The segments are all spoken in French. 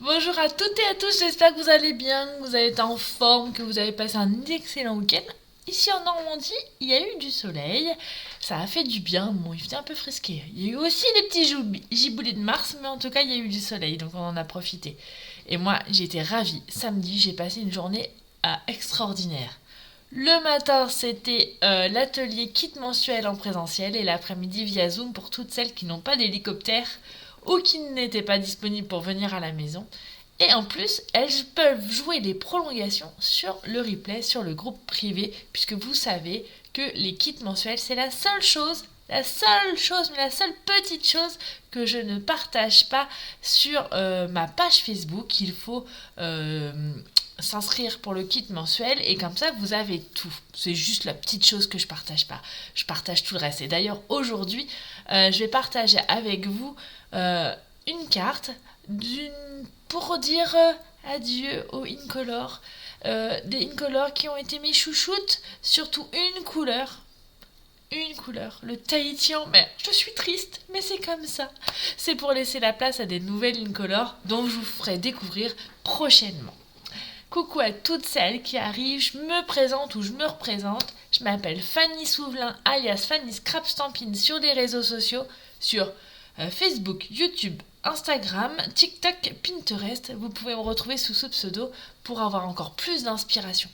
Bonjour à toutes et à tous, j'espère que vous allez bien, que vous avez été en forme, que vous avez passé un excellent week-end. Ici en Normandie, il y a eu du soleil, ça a fait du bien, bon il faisait un peu frisqué. Il y a eu aussi des petits giboulées de Mars, mais en tout cas il y a eu du soleil, donc on en a profité. Et moi j'ai été ravie, samedi j'ai passé une journée extraordinaire. Le matin, c'était l'atelier kit mensuel en présentiel et l'après-midi via Zoom pour toutes celles qui n'ont pas d'hélicoptère ou qui n'étaient pas disponibles pour venir à la maison. Et en plus, elles peuvent jouer les prolongations sur le replay, sur le groupe privé, puisque vous savez que les kits mensuels, c'est la seule petite chose que je ne partage pas sur ma page Facebook. Il faut s'inscrire pour le kit mensuel et comme ça vous avez tout. C'est juste la petite chose que je partage pas. Je partage tout le reste. Et d'ailleurs aujourd'hui, je vais partager avec vous une carte pour dire adieu aux Incolor. Des Incolor qui ont été mes chouchoutes, surtout une couleur, le Tahiti en mer. Je suis triste, mais c'est comme ça. C'est pour laisser la place à des nouvelles Incolor dont je vous ferai découvrir prochainement. Coucou à toutes celles qui arrivent, je me présente ou je me représente. Je m'appelle Fanny Souvelin, alias Fanny Scrap Stampin sur les réseaux sociaux, sur Facebook, YouTube, Instagram, TikTok, Pinterest. Vous pouvez me retrouver sous ce pseudo pour avoir encore plus d'inspiration.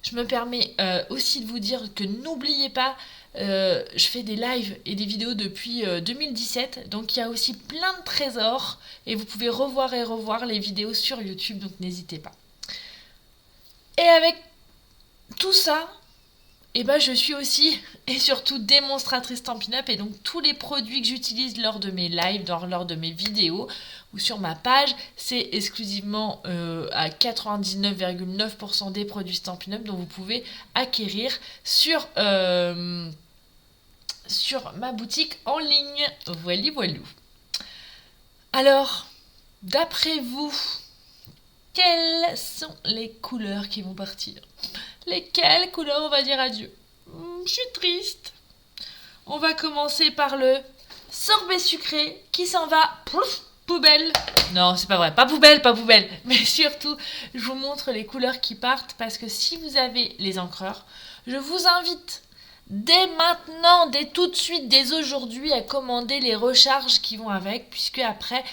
Je me permets aussi de vous dire que n'oubliez pas, je fais des lives et des vidéos depuis 2017, donc il y a aussi plein de trésors et vous pouvez revoir et revoir les vidéos sur YouTube, donc n'hésitez pas. Et avec tout ça, je suis aussi et surtout démonstratrice Stampin' Up et donc tous les produits que j'utilise lors de mes lives, lors de mes vidéos ou sur ma page, c'est exclusivement à 99,9% des produits Stampin' Up dont vous pouvez acquérir sur ma boutique en ligne. Voilou. Alors, d'après vous, quelles sont les couleurs qui vont partir? Lesquelles couleurs on va dire adieu? Je suis triste. On va commencer par le sorbet sucré qui s'en va. Pouf, poubelle. Non, c'est pas vrai. Pas poubelle. Mais surtout, je vous montre les couleurs qui partent parce que si vous avez les encreurs, je vous invite dès maintenant, dès tout de suite, dès aujourd'hui à commander les recharges qui vont avec, puisque après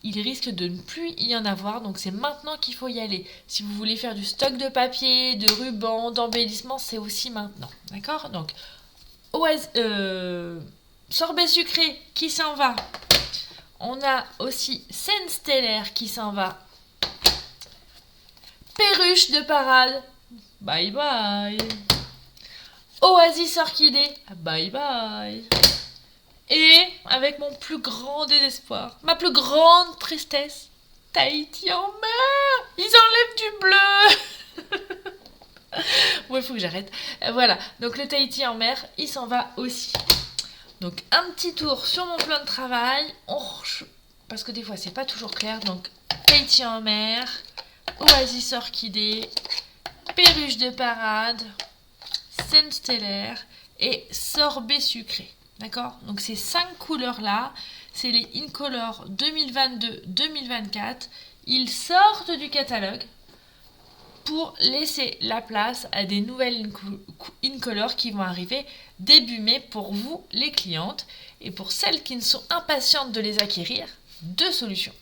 il risque de ne plus y en avoir, donc c'est maintenant qu'il faut y aller. Si vous voulez faire du stock de papier, de ruban, d'embellissement, c'est aussi maintenant. D'accord? Donc, sorbet sucré qui s'en va. On a aussi scène stellaire qui s'en va. Perruche de parade. Bye bye. Oasis orchidée. Bye bye. Et avec mon plus grand désespoir, ma plus grande tristesse, Tahiti en mer. Ils enlèvent du bleu. Ouais, il faut que j'arrête. Voilà, donc le Tahiti en mer, il s'en va aussi. Donc un petit tour sur mon plan de travail, parce que des fois c'est pas toujours clair. Donc Tahiti en mer, Oasis orchidée, perruche de parade, scène stellaire et sorbet sucré. D'accord? Donc ces 5 couleurs-là, c'est les Incolor 2022-2024. Ils sortent du catalogue pour laisser la place à des nouvelles Incolor qui vont arriver début mai pour vous, les clientes. Et pour celles qui ne sont impatientes de les acquérir, 2 solutions.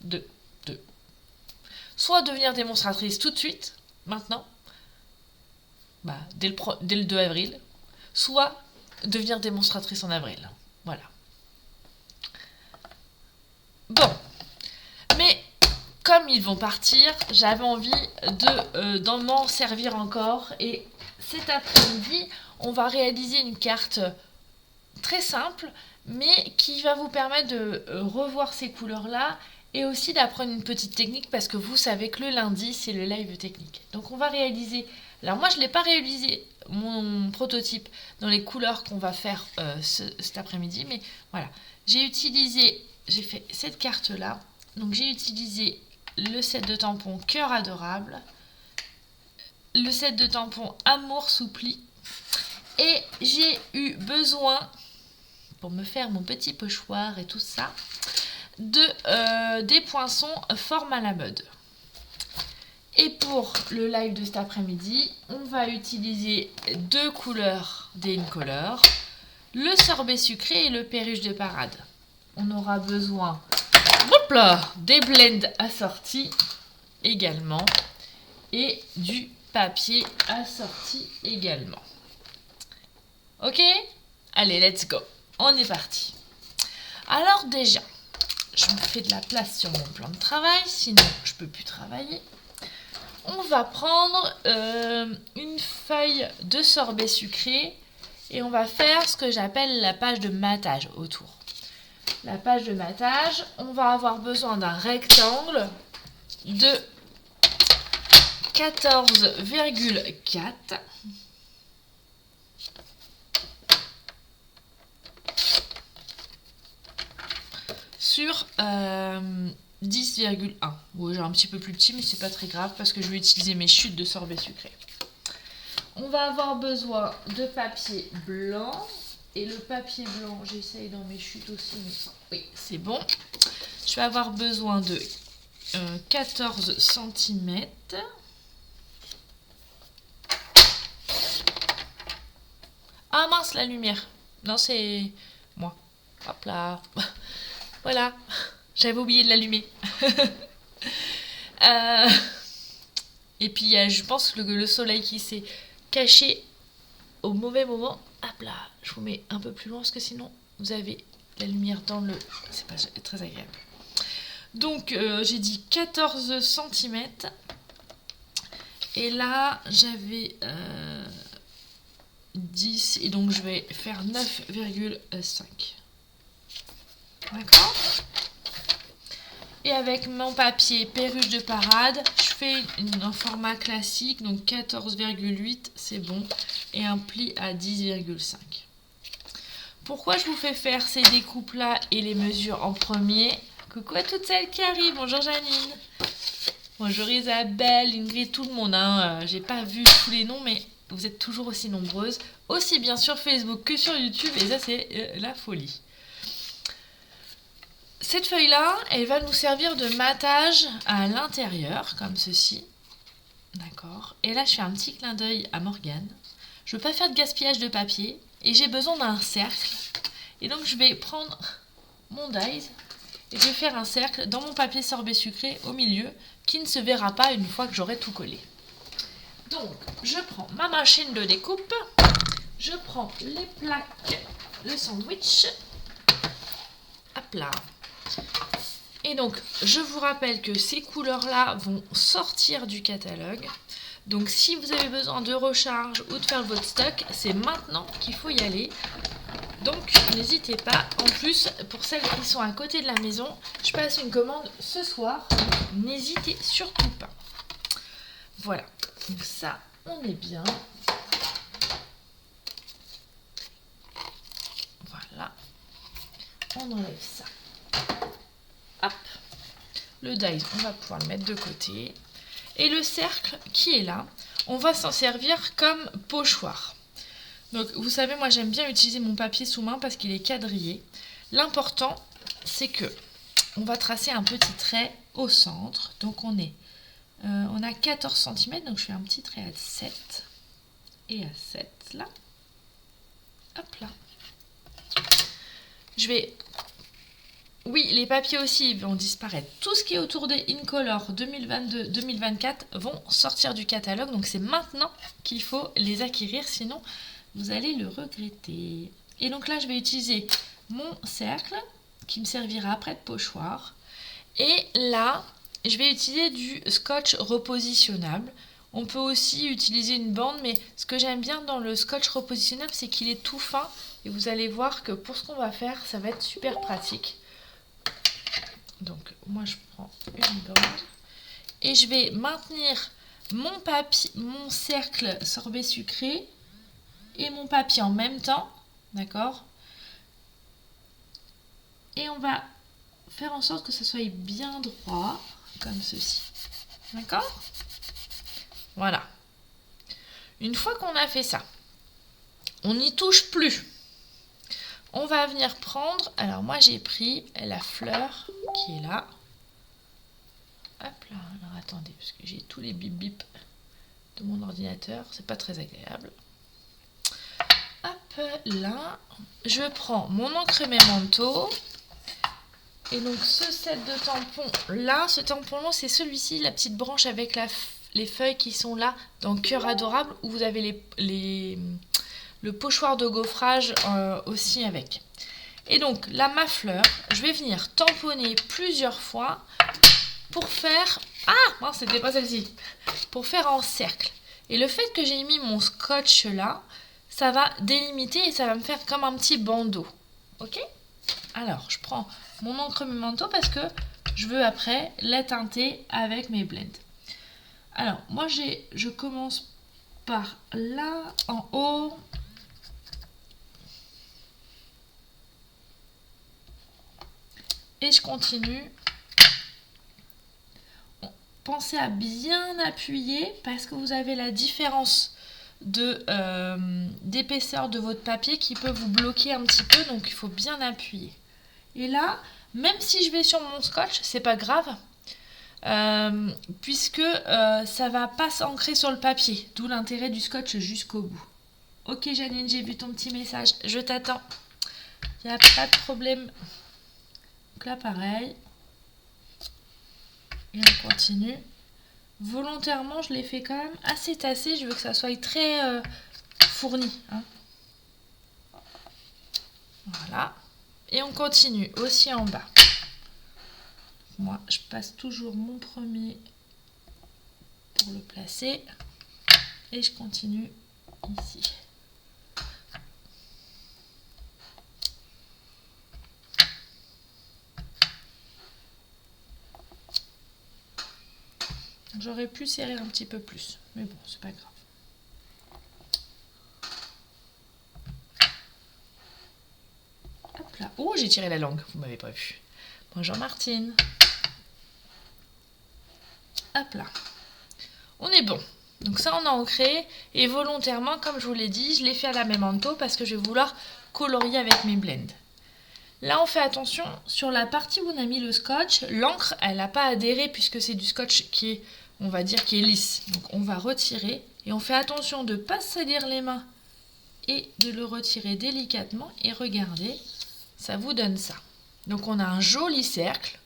Deux. Soit devenir démonstratrice tout de suite, maintenant, dès le 2 avril, soit devenir démonstratrice en avril. Voilà. Bon. Mais comme ils vont partir, j'avais envie d'en m'en servir encore. Et cet après-midi, on va réaliser une carte très simple, mais qui va vous permettre de revoir ces couleurs-là et aussi d'apprendre une petite technique parce que vous savez que le lundi, c'est le live technique. Donc on va réaliser... Alors moi, je ne l'ai pas réalisé, mon prototype, dans les couleurs qu'on va faire cet après-midi, mais voilà. J'ai fait cette carte-là. Donc j'ai utilisé le set de tampons Cœur Adorable, le set de tampons Amour Soupli, et j'ai eu besoin, pour me faire mon petit pochoir et tout ça, des poinçons forme à la mode. Et pour le live de cet après-midi, on va utiliser 2 couleurs des Incolor, le sorbet sucré et le perruche de parade. On aura besoin des blends assortis également et du papier assorti également. Ok? Allez, let's go. On est parti. Alors déjà, je me fais de la place sur mon plan de travail, sinon je peux plus travailler. On va prendre une feuille de sorbet sucré et on va faire ce que j'appelle la page de matage autour. La page de matage, on va avoir besoin d'un rectangle de 14,4 sur 10,1. Ouais, j'ai un petit peu plus petit, mais c'est pas très grave parce que je vais utiliser mes chutes de sorbet sucré. On va avoir besoin de papier blanc. Et le papier blanc, j'essaye dans mes chutes aussi, mais oui, c'est bon. Je vais avoir besoin de 14 cm. Ah mince, la lumière. Non, c'est moi. Hop là. Voilà. J'avais oublié de l'allumer. Et puis, je pense que le soleil qui s'est caché au mauvais moment. Hop là, je vous mets un peu plus loin parce que sinon vous avez la lumière dans le... C'est pas très agréable. Donc j'ai dit 14 cm. Et là j'avais 10 et donc je vais faire 9,5. D'accord? Et avec mon papier perruche de parade, je fais un format classique, donc 14,8, c'est bon, et un pli à 10,5. Pourquoi je vous fais faire ces découpes-là et les mesures en premier? Coucou à toutes celles qui arrivent, bonjour Janine. Bonjour Isabelle, Ingrid, tout le monde, hein. J'ai pas vu tous les noms, mais vous êtes toujours aussi nombreuses, aussi bien sur Facebook que sur YouTube, et ça c'est la folie. Cette feuille-là, elle va nous servir de matage à l'intérieur, comme ceci. D'accord. Et là, je fais un petit clin d'œil à Morgane. Je ne veux pas faire de gaspillage de papier. Et j'ai besoin d'un cercle. Et donc, je vais prendre mon dies. Et je vais faire un cercle dans mon papier sorbet sucré au milieu, qui ne se verra pas une fois que j'aurai tout collé. Donc, je prends ma machine de découpe. Je prends les plaques, le sandwich. Hop là. Et donc, je vous rappelle que ces couleurs-là vont sortir du catalogue. Donc, si vous avez besoin de recharge ou de faire votre stock, c'est maintenant qu'il faut y aller. Donc, n'hésitez pas. En plus, pour celles qui sont à côté de la maison, je passe une commande ce soir. N'hésitez surtout pas. Voilà. Donc ça, on est bien. Voilà. On enlève ça. Hop, le dies, on va pouvoir le mettre de côté. Et le cercle qui est là, on va s'en servir comme pochoir. Donc, vous savez, moi, j'aime bien utiliser mon papier sous main parce qu'il est quadrillé. L'important, c'est que on va tracer un petit trait au centre. Donc, on a 14 cm, donc je fais un petit trait à 7 et à 7, là. Hop là. Je vais... Oui, les papiers aussi vont disparaître. Tout ce qui est autour des Incolor 2022-2024 vont sortir du catalogue. Donc c'est maintenant qu'il faut les acquérir, sinon vous allez le regretter. Et donc là, je vais utiliser mon cercle qui me servira après de pochoir. Et là, je vais utiliser du scotch repositionnable. On peut aussi utiliser une bande, mais ce que j'aime bien dans le scotch repositionnable, c'est qu'il est tout fin. Et vous allez voir que pour ce qu'on va faire, ça va être super pratique. Donc moi je prends une bande et je vais maintenir mon papier, mon cercle sorbet sucré et mon papier en même temps, d'accord? Et on va faire en sorte que ça soit bien droit, comme ceci, d'accord? Voilà. Une fois qu'on a fait ça, on n'y touche plus. On va venir prendre, alors moi j'ai pris la fleur qui est là. Hop là, alors attendez, parce que j'ai tous les bip bip de mon ordinateur, c'est pas très agréable. Hop là, je prends mon encre Memento. Et donc ce set de tampons là, ce tampon là, c'est celui-ci, la petite branche avec les feuilles qui sont là dans Cœur Adorable, où vous avez le pochoir de gaufrage aussi avec. Et donc là, ma fleur, je vais venir tamponner plusieurs fois pour faire... Ah non, c'était pas celle-ci. Pour faire en cercle. Et le fait que j'ai mis mon scotch là, ça va délimiter et ça va me faire comme un petit bandeau. Ok? Alors, je prends mon encre Memento parce que je veux après la teinter avec mes blends. Alors, moi, je commence par là, en haut. Et je continue. Pensez à bien appuyer parce que vous avez la différence d'épaisseur de votre papier qui peut vous bloquer un petit peu, donc il faut bien appuyer. Et là, même si je vais sur mon scotch, c'est pas grave, puisque ça va pas s'ancrer sur le papier, d'où l'intérêt du scotch jusqu'au bout. Ok Janine, j'ai vu ton petit message, je t'attends, il n'y a pas de problème. Donc là pareil, et on continue. Volontairement, je l'ai fait quand même assez tassé, je veux que ça soit très fourni. Hein. Voilà. Et on continue aussi en bas. Moi, je passe toujours mon premier pour le placer. Et je continue ici. J'aurais pu serrer un petit peu plus. Mais bon, c'est pas grave. Hop là. Oh, j'ai tiré la langue. Vous m'avez pas vu. Bonjour Martine. Hop là. On est bon. Donc ça, on a ancré. Et volontairement, comme je vous l'ai dit, je l'ai fait à la Memento parce que je vais vouloir colorier avec mes blends. Là, on fait attention, sur la partie où on a mis le scotch, l'encre, elle n'a pas adhéré puisque c'est du scotch qui est, on va dire, qui est lisse. Donc on va retirer et on fait attention de ne pas se salir les mains et de le retirer délicatement. Et regardez, ça vous donne ça. Donc on a un joli cercle,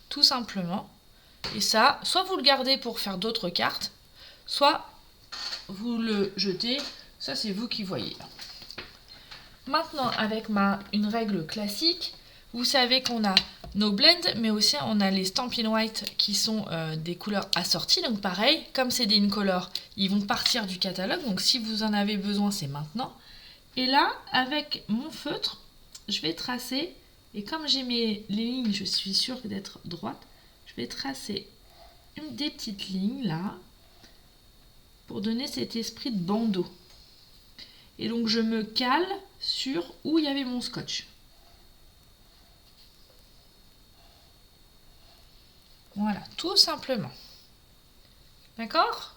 tout simplement. Et ça, soit vous le gardez pour faire d'autres cartes, soit vous le jetez. Ça, c'est vous qui voyez. Maintenant, avec une règle classique, vous savez qu'on a nos blends, mais aussi on a les Stampin' White qui sont des couleurs assorties. Donc pareil, comme c'est des Incolor, ils vont partir du catalogue. Donc si vous en avez besoin, c'est maintenant. Et là, avec mon feutre, je vais tracer. Et comme j'ai les lignes, je suis sûre d'être droite, je vais tracer des petites lignes là pour donner cet esprit de bandeau. Et donc je me cale sur où il y avait mon scotch. Voilà, tout simplement. D'accord?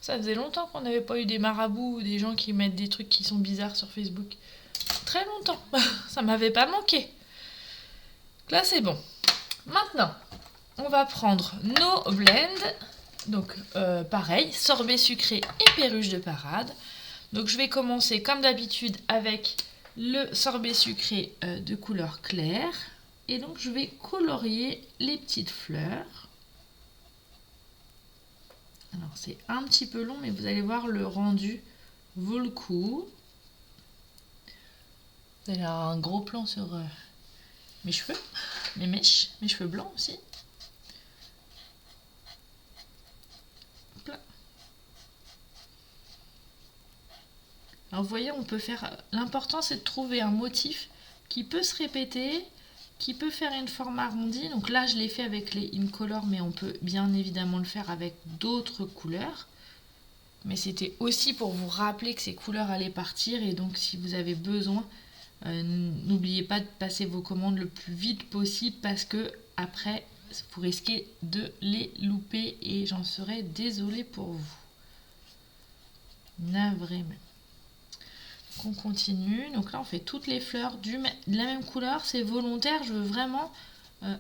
Ça faisait longtemps qu'on n'avait pas eu des marabouts ou des gens qui mettent des trucs qui sont bizarres sur Facebook. Très longtemps. Ça m'avait pas manqué. Là, c'est bon. Maintenant, on va prendre nos blends. Donc, pareil, sorbet sucré et perruche de parade. Donc, je vais commencer comme d'habitude avec le sorbet sucré de couleur claire. Et donc, je vais colorier les petites fleurs. Alors, c'est un petit peu long, mais vous allez voir, le rendu vaut le coup. Vous allez avoir un gros plan sur mes cheveux, mes mèches, mes cheveux blancs aussi. Alors vous voyez, on peut faire... L'important, c'est de trouver un motif qui peut se répéter, qui peut faire une forme arrondie. Donc là, je l'ai fait avec les Incolor, mais on peut bien évidemment le faire avec d'autres couleurs. Mais c'était aussi pour vous rappeler que ces couleurs allaient partir. Et donc, si vous avez besoin, n'oubliez pas de passer vos commandes le plus vite possible parce que après, vous risquez de les louper et j'en serais désolée pour vous. Navré même. on continue. Donc là, on fait toutes les fleurs de la même couleur. C'est volontaire. Je veux vraiment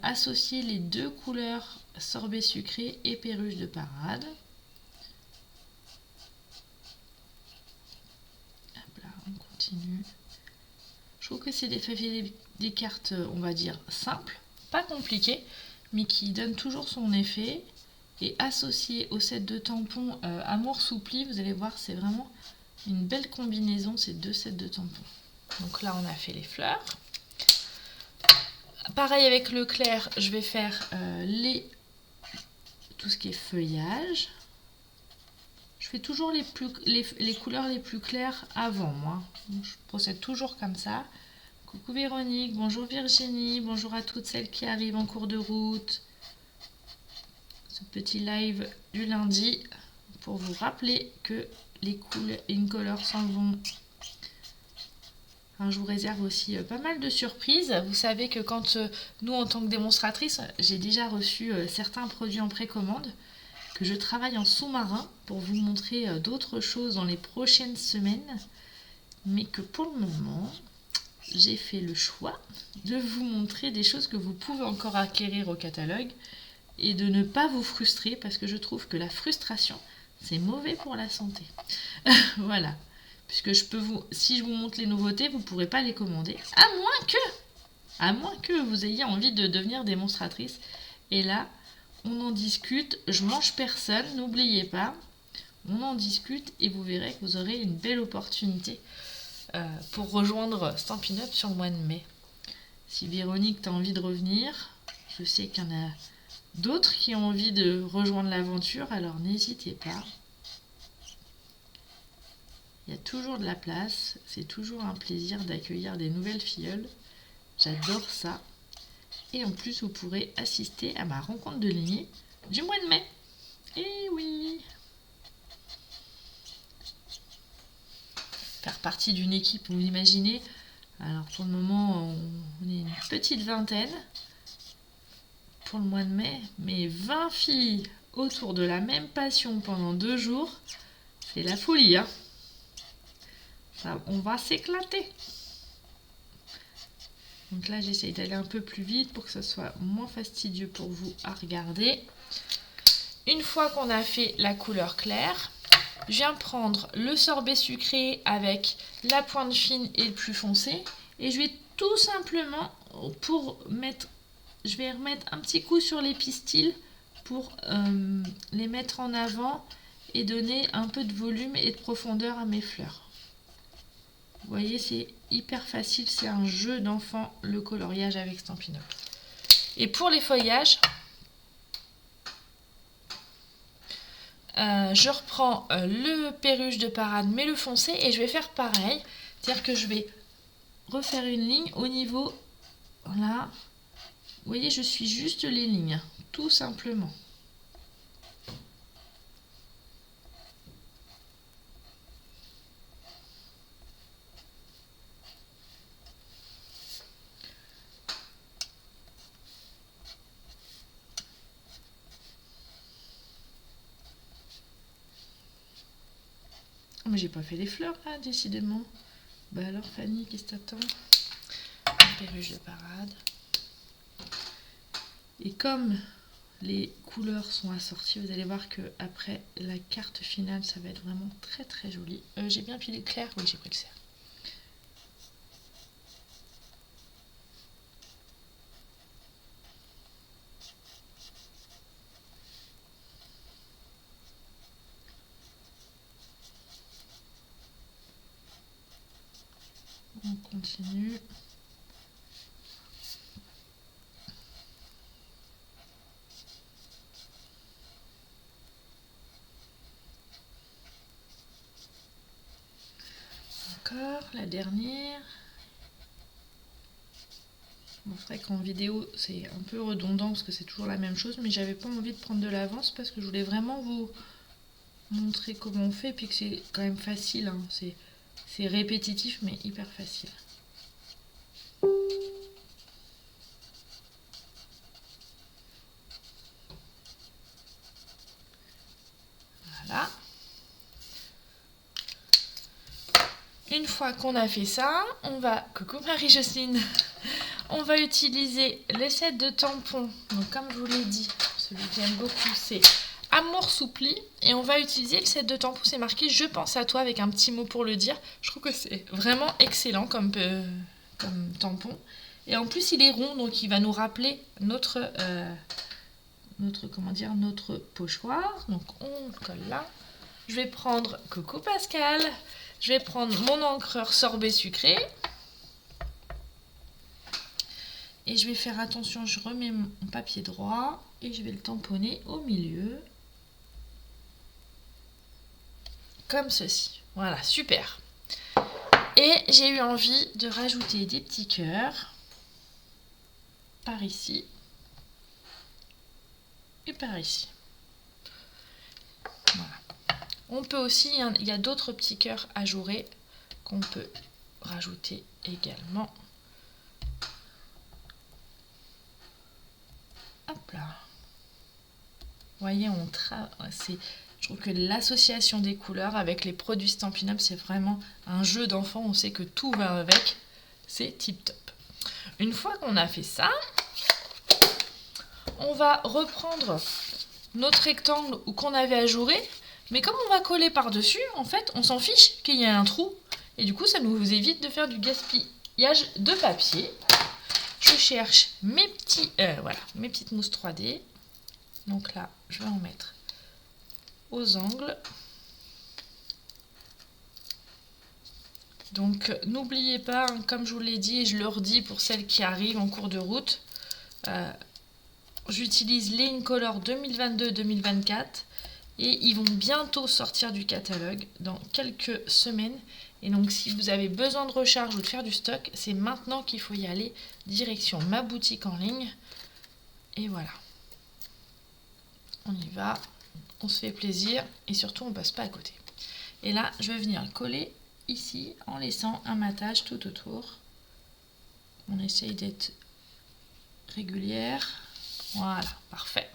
associer les deux couleurs sorbet sucré et perruche de parade. Hop là, on continue. Je trouve que c'est des cartes, on va dire, simples, pas compliquées, mais qui donnent toujours son effet. Et associé au set de tampons Amour Soupli, vous allez voir, c'est vraiment une belle combinaison, ces deux sets de tampons. Donc là, on a fait les fleurs. Pareil avec le clair, je vais faire tout ce qui est feuillage. Je fais toujours les couleurs les plus claires avant moi. Donc, je procède toujours comme ça. Coucou Véronique, bonjour Virginie, bonjour à toutes celles qui arrivent en cours de route. Ce petit live du lundi pour vous rappeler que les cool Incolor s'en vont. Alors, je vous réserve aussi pas mal de surprises. Vous savez que quand nous, en tant que démonstratrice, j'ai déjà reçu certains produits en précommande, que je travaille en sous-marin pour vous montrer d'autres choses dans les prochaines semaines, mais que pour le moment, j'ai fait le choix de vous montrer des choses que vous pouvez encore acquérir au catalogue et de ne pas vous frustrer, parce que je trouve que la frustration, c'est mauvais pour la santé. Voilà. Puisque si je vous montre les nouveautés, vous ne pourrez pas les commander, à moins que vous ayez envie de devenir démonstratrice. Et là, on en discute, je mange personne, n'oubliez pas, on en discute et vous verrez que vous aurez une belle opportunité pour rejoindre Stampin' Up sur le mois de mai. Si Véronique, tu as envie de revenir, je sais qu'il y en a d'autres qui ont envie de rejoindre l'aventure, alors n'hésitez pas. Il y a toujours de la place, c'est toujours un plaisir d'accueillir des nouvelles filleules. J'adore ça. Et en plus, vous pourrez assister à ma rencontre de lignée du mois de mai. Et oui! Faire partie d'une équipe, vous imaginez. Alors pour le moment, on est une petite vingtaine pour le mois de mai. Mais 20 filles autour de la même passion pendant 2 jours, c'est la folie, hein! On va s'éclater. Donc là, j'essaye d'aller un peu plus vite pour que ce soit moins fastidieux pour vous à regarder. Une fois qu'on a fait la couleur claire, je viens prendre le sorbet sucré avec la pointe fine et le plus foncé. Et je vais tout simplement, je vais remettre un petit coup sur les pistils pour les mettre en avant et donner un peu de volume et de profondeur à mes fleurs. Vous voyez, c'est hyper facile, c'est un jeu d'enfant, le coloriage avec Stampin' Up. Et pour les feuillages, je reprends le perruche de parade, mais le foncé, et je vais faire pareil. C'est-à-dire que je vais refaire une ligne au niveau, là. Vous voyez, je suis juste les lignes, tout simplement. Mais j'ai pas fait les fleurs là, décidément. Bah alors Fanny, qu'est-ce que t'attends? Perruche de parade. Et comme les couleurs sont assorties, vous allez voir que après la carte finale, ça va être vraiment très très joli. J'ai bien pris le clair, oui j'ai pris le clair. On continue. Encore la dernière. Bon, c'est vrai qu'en vidéo c'est un peu redondant parce que c'est toujours la même chose, mais j'avais pas envie de prendre de l'avance parce que je voulais vraiment vous montrer comment on fait, puis que c'est quand même facile, hein. C'est répétitif mais hyper facile. Voilà. une fois qu'on a fait ça, on va... Coucou Marie-Jocelyne. On va utiliser le set de tampons. Donc comme je vous l'ai dit, celui que j'aime beaucoup, c'est Amour Soupli. Et on va utiliser le set de tampons, c'est marqué « Je pense à toi » avec un petit mot pour le dire. Je trouve que c'est vraiment excellent comme tampon. Et en plus, il est rond, donc il va nous rappeler notre pochoir. Donc on le colle là. Je vais prendre, coucou Pascal, je vais prendre mon encreur sorbet sucré. Et je vais faire attention, je remets mon papier droit et je vais le tamponner au milieu. Comme ceci. Voilà, super. Et j'ai eu envie de rajouter des petits cœurs. Par ici. Et par ici. Voilà. On peut aussi, il y a d'autres petits cœurs ajourés qu'on peut rajouter également. Hop là. Vous voyez, je trouve que l'association des couleurs avec les produits Stampin' Up, c'est vraiment un jeu d'enfant. On sait que tout va avec. C'est tip top. Une fois qu'on a fait ça, on va reprendre notre rectangle ou qu'on avait ajouré. Mais comme on va coller par-dessus, en fait, on s'en fiche qu'il y ait un trou. Et du coup, ça nous évite de faire du gaspillage de papier. Je cherche mes petites mousses 3D. Donc là, je vais en mettre aux angles. Donc n'oubliez pas, hein, comme je vous l'ai dit et je le redis pour celles qui arrivent en cours de route, j'utilise les Incolor 2022-2024 et ils vont bientôt sortir du catalogue dans quelques semaines. Et donc si vous avez besoin de recharge ou de faire du stock, c'est maintenant qu'il faut y aller, direction ma boutique en ligne. Et voilà. On y va, on se fait plaisir et surtout on passe pas à côté. Et là, je vais venir coller ici en laissant un matage tout autour. On essaye d'être régulière. Voilà, parfait.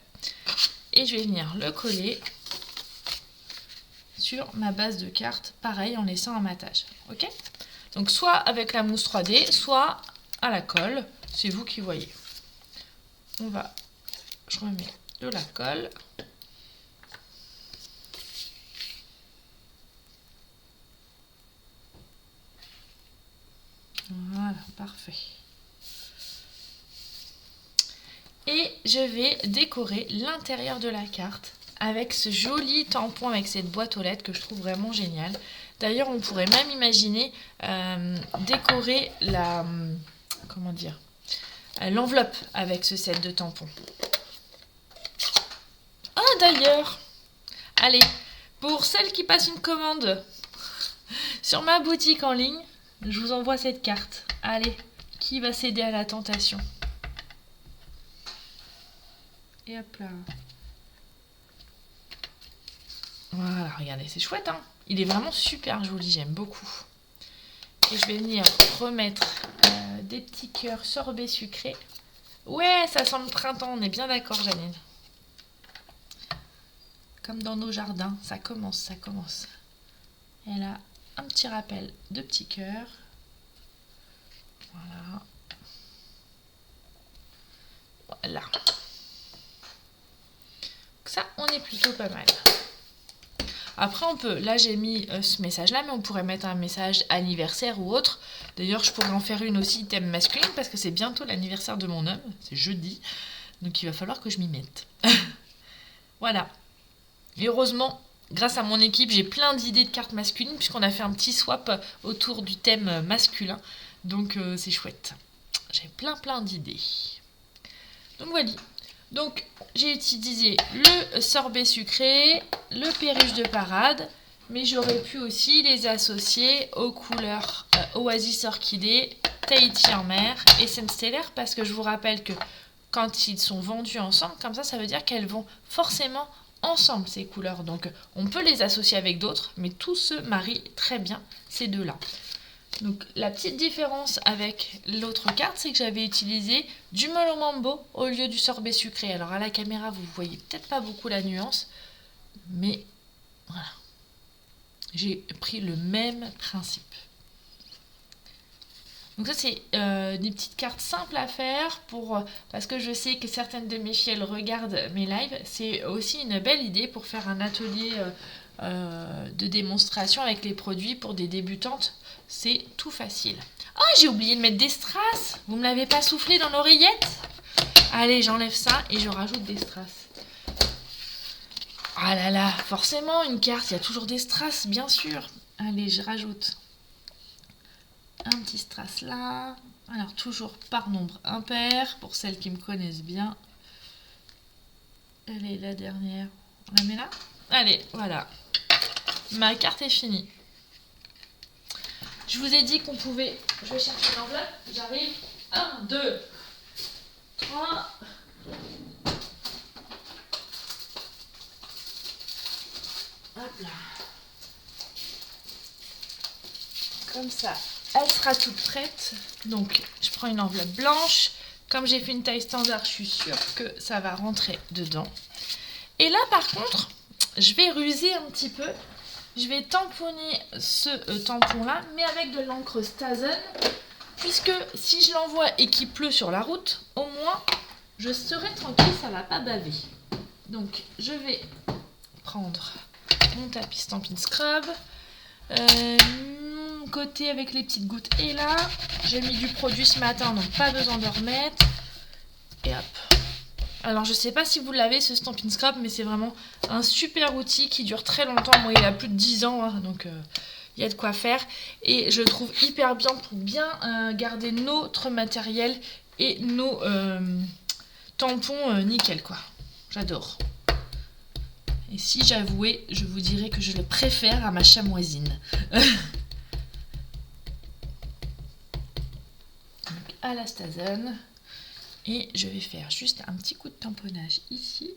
Et je vais venir le coller sur ma base de carte, pareil en laissant un matage. Ok? Donc soit avec la mousse 3D, soit à la colle, c'est vous qui voyez. Je remets de la colle. Voilà, parfait. Et je vais décorer l'intérieur de la carte avec ce joli tampon avec cette boîte aux lettres que je trouve vraiment génial. D'ailleurs, on pourrait même imaginer décorer l'enveloppe avec ce set de tampons. Ah, d'ailleurs, allez, pour celles qui passent une commande sur ma boutique en ligne, je vous envoie cette carte. Allez, qui va céder à la tentation? Et hop là. Voilà, regardez, c'est chouette, hein. Il est vraiment super joli, j'aime beaucoup. Et je vais venir remettre des petits cœurs sorbet sucré. Ouais, ça sent le printemps, on est bien d'accord, Janine. Comme dans nos jardins, ça commence, ça commence. Et là, un petit rappel de petits cœurs. Voilà. Voilà. Ça, on est plutôt pas mal. Après, on peut, là j'ai mis ce message-là, mais on pourrait mettre un message anniversaire ou autre. D'ailleurs, je pourrais en faire une aussi thème masculin, parce que c'est bientôt l'anniversaire de mon homme, c'est jeudi. Donc il va falloir que je m'y mette. Voilà. Et heureusement, grâce à mon équipe, j'ai plein d'idées de cartes masculines, puisqu'on a fait un petit swap autour du thème masculin. Donc c'est chouette. J'ai plein d'idées. Donc voilà. Donc j'ai utilisé le sorbet sucré, le perruche de parade, mais j'aurais pu aussi les associer aux couleurs Oasis Orchidée, Tahiti en mer et Scène Stellaire, parce que je vous rappelle que quand ils sont vendus ensemble, comme ça veut dire qu'elles vont forcément ensemble ces couleurs. Donc on peut les associer avec d'autres, mais tout se marie très bien ces deux-là. Donc la petite différence avec l'autre carte, c'est que j'avais utilisé du melon mambo au lieu du sorbet sucré. Alors à la caméra, vous voyez peut-être pas beaucoup la nuance, mais voilà. J'ai pris le même principe. Donc ça c'est des petites cartes simples à faire parce que je sais que certaines de mes filles elles regardent mes lives. C'est aussi une belle idée pour faire un atelier de démonstration avec les produits pour des débutantes. C'est tout facile. Oh, j'ai oublié de mettre des strass. Vous me l'avez pas soufflé dans l'oreillette? Allez, j'enlève ça et je rajoute des strass. Ah là là, forcément une carte, il y a toujours des strass, bien sûr. Allez, je rajoute un petit strass là. Alors toujours par nombre impair pour celles qui me connaissent bien. Allez, la dernière. On la met là? Allez, voilà. Ma carte est finie. Je vous ai dit qu'on pouvait... Je vais chercher l'enveloppe. J'arrive. 1, 2, 3. Hop là. Comme ça, elle sera toute prête. Donc, je prends une enveloppe blanche. Comme j'ai fait une taille standard, je suis sûre que ça va rentrer dedans. Et là, par contre, je vais ruser un petit peu. Je vais tamponner ce tampon-là, mais avec de l'encre Stazen. Puisque si je l'envoie et qu'il pleut sur la route, au moins, je serai tranquille, ça ne va pas baver. Donc, je vais prendre mon tapis Stampin' Scrub. Mon côté avec les petites gouttes est là. J'ai mis du produit ce matin, donc pas besoin de remettre. Et hop. Alors je sais pas si vous l'avez ce Stampin' Scrub, mais c'est vraiment un super outil qui dure très longtemps. Moi il a plus de 10 ans, hein, donc il y a de quoi faire. Et je le trouve hyper bien pour bien garder notre matériel et nos tampons nickel quoi. J'adore. Et si j'avouais, je vous dirais que je le préfère à ma chamoisine. Donc, à la Stazen. Et je vais faire juste un petit coup de tamponnage ici.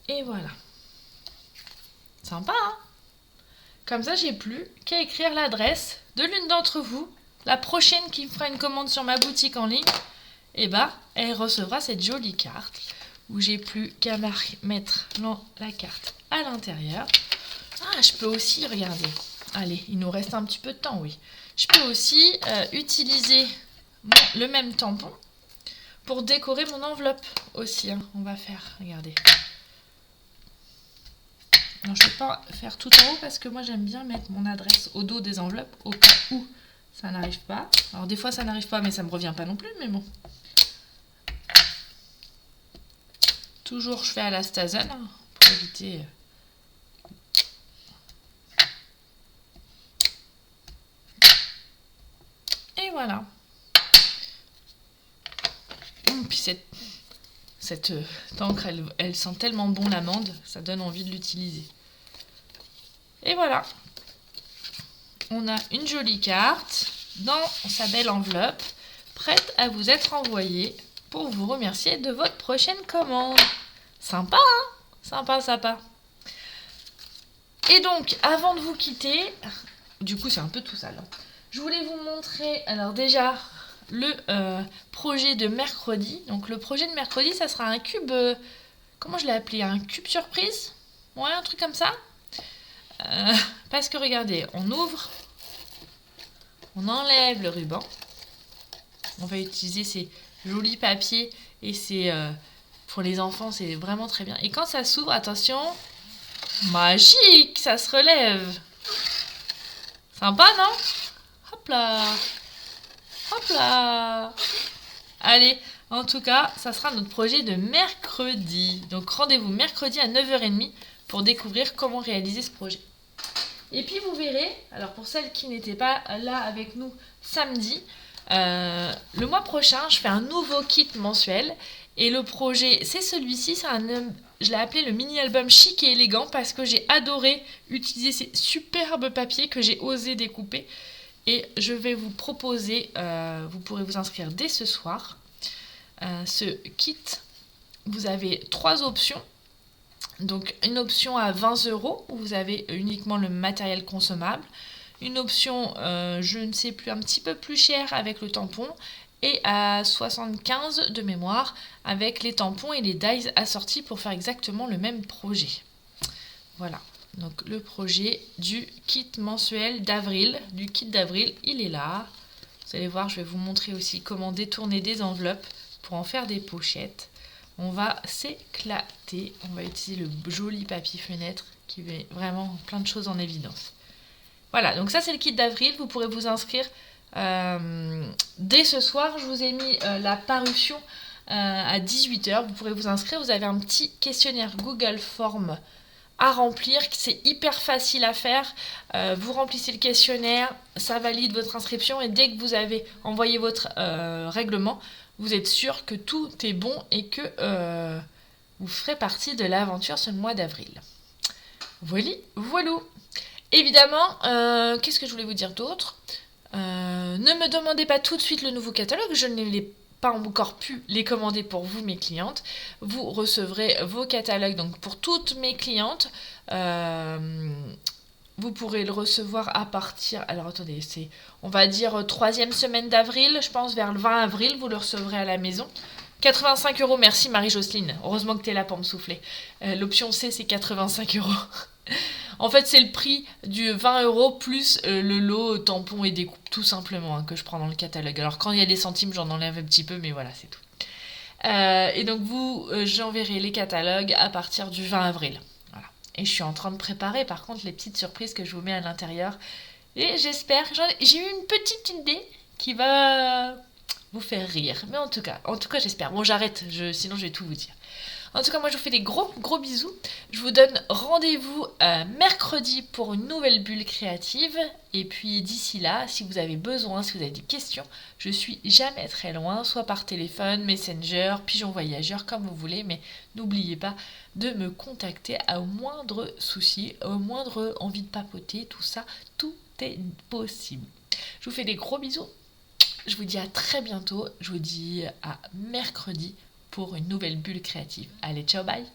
Et voilà. Sympa, hein? Comme ça, j'ai plus qu'à écrire l'adresse de l'une d'entre vous. La prochaine qui me fera une commande sur ma boutique en ligne, et bah, elle recevra cette jolie carte où j'ai plus qu'à mettre la carte à l'intérieur. Ah, je peux aussi, regardez. Allez, il nous reste un petit peu de temps, oui. Je peux aussi utiliser le même tampon pour décorer mon enveloppe aussi. Hein. On va faire, regardez. Non, je ne vais pas faire tout en haut parce que moi j'aime bien mettre mon adresse au dos des enveloppes au cas où ça n'arrive pas. Alors des fois ça n'arrive pas mais ça ne me revient pas non plus, mais bon. Toujours je fais à la Stazen hein, pour éviter... Et voilà. Puis cette encre, elle sent tellement bon l'amande, ça donne envie de l'utiliser. Et voilà. On a une jolie carte dans sa belle enveloppe, prête à vous être envoyée pour vous remercier de votre prochaine commande. Sympa, hein? Sympa, sympa. Et donc, avant de vous quitter, du coup c'est un peu tout sale, hein. Je voulais vous montrer, alors déjà, le projet de mercredi. Donc le projet de mercredi, ça sera un cube, comment je l'ai appelé? Un cube surprise? Ouais, un truc comme ça. Parce que regardez, on ouvre, on enlève le ruban. On va utiliser ces jolis papiers et c'est pour les enfants, c'est vraiment très bien. Et quand ça s'ouvre, attention, magique, ça se relève. Sympa, non? Hop là. Hop là. Allez, en tout cas, ça sera notre projet de mercredi. Donc rendez-vous mercredi à 9h30 pour découvrir comment réaliser ce projet. Et puis vous verrez, alors pour celles qui n'étaient pas là avec nous samedi, le mois prochain, je fais un nouveau kit mensuel. Et le projet, c'est celui-ci, je l'ai appelé le mini-album chic et élégant parce que j'ai adoré utiliser ces superbes papiers que j'ai osé découper. Et je vais vous proposer, vous pourrez vous inscrire dès ce soir. Ce kit, vous avez 3 options. Donc une option à 20 € où vous avez uniquement le matériel consommable. Une option, je ne sais plus, un petit peu plus chère avec le tampon. Et à 75 de mémoire avec les tampons et les dies assortis pour faire exactement le même projet. Voilà. Donc le projet du kit mensuel d'avril, il est là. Vous allez voir, je vais vous montrer aussi comment détourner des enveloppes pour en faire des pochettes. On va s'éclater. On va utiliser le joli papier fenêtre qui met vraiment plein de choses en évidence. Voilà, donc ça c'est le kit d'avril. Vous pourrez vous inscrire dès ce soir. Je vous ai mis la parution à 18h. Vous pourrez vous inscrire. Vous avez un petit questionnaire Google Form à remplir, c'est hyper facile à faire. Vous remplissez le questionnaire, ça valide votre inscription et dès que vous avez envoyé votre règlement, vous êtes sûr que tout est bon et que vous ferez partie de l'aventure ce mois d'avril. Voilà. Évidemment, qu'est-ce que je voulais vous dire d'autre ? Ne me demandez pas tout de suite le nouveau catalogue, je ne l'ai pas encore pu les commander pour vous, mes clientes. Vous recevrez vos catalogues donc pour toutes mes clientes. Vous pourrez le recevoir à partir... Alors attendez, c'est on va dire 3e semaine d'avril, je pense vers le 20 avril, vous le recevrez à la maison. 85 €, merci Marie-Jocelyne. Heureusement que tu es là pour me souffler. L'option C, c'est 85 €. En fait, c'est le prix du 20 € plus le lot tampon et découpe, tout simplement, que je prends dans le catalogue. Alors, quand il y a des centimes, j'en enlève un petit peu, mais voilà, c'est tout. Et donc, j'enverrai les catalogues à partir du 20 avril. Voilà. Et je suis en train de préparer, par contre, les petites surprises que je vous mets à l'intérieur. Et j'espère, j'ai eu une petite idée qui va vous faire rire. Mais en tout cas j'espère. Bon, j'arrête, sinon je vais tout vous dire. En tout cas, moi, je vous fais des gros bisous. Je vous donne rendez-vous mercredi pour une nouvelle bulle créative. Et puis, d'ici là, si vous avez besoin, si vous avez des questions, je suis jamais très loin, soit par téléphone, Messenger, pigeon voyageur, comme vous voulez. Mais n'oubliez pas de me contacter au moindre souci, au moindre envie de papoter, tout ça, tout est possible. Je vous fais des gros bisous. Je vous dis à très bientôt. Je vous dis à mercredi pour une nouvelle bulle créative. Allez, ciao, bye!